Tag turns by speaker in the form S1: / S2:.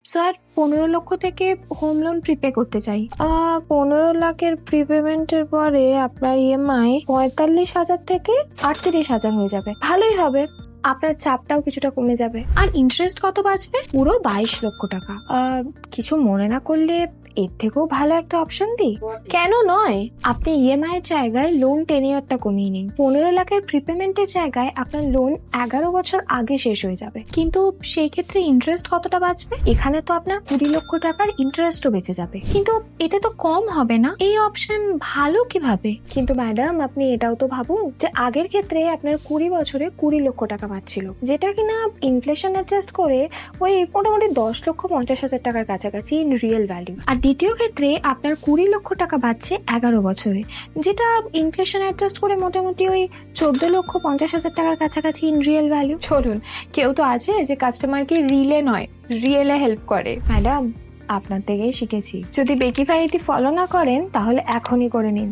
S1: Sir 15 লক্ষ থেকে home loan প্রিপে করতে চাই। 15 লাখের প্রিপেমেন্টের পরে আপনার ইএমআই 45,000 থেকে 38,000 হয়ে যাবে। ভালোই হবে, আপনার চাপটাও কিছুটা কমে যাবে। আর ইন্টারেস্ট কত বাঁচবে? পুরো 22 লক্ষ টাকা। কিছু মনে না করলে এর থেকেও ভালো একটা অপশন দিই। কেন নয়, আপনি ইএমআই এর জায়গায় লোন টেনিয়ারটা কমিয়ে নিন। 15 লাখের প্রিপেমেন্টের জায়গায় আপনার লোন 11 বছর আগে শেষ হয়ে যাবে। কিন্তু সেই ক্ষেত্রে ইন্টারেস্ট কতটা বাঁচবে? এখানে তো আপনার 20 লক্ষ টাকার ইন্টারেস্টও বেঁচে যাবে। কিন্তু এতে তো কম হবে না? এই অপশন ভালো কিভাবে? কিন্তু ম্যাডাম, আপনি এটাও তো ভাবুন যে আগের ক্ষেত্রে আপনার 20 বছরে 20 লক্ষ টাকা বাঁচছিল, যেটা কিনা ইনফ্লেশন অ্যাডজাস্ট করে ওই মোটামুটি 10,50,000 টাকার কাছাকাছি ইন রিয়েল ভ্যালু। আর দ্বিতীয় ক্ষেত্রে আপনার 20 লক্ষ টাকা বাঁচছে 11 বছরে, যেটা ইনফ্লেশন অ্যাডজাস্ট করে মোটামুটি ওই 14,50,000 টাকার কাছাকাছি ইন রিয়েল ভ্যালু। চলুন, কেউ তো আছে যে কাস্টমারকে রিলে নয় রিয়েলে হেল্প করে। ম্যাডাম, আপনার থেকেই শিখেছি। যদি বেকিফাই ফলো না করেন তাহলে এখনই করে নিন।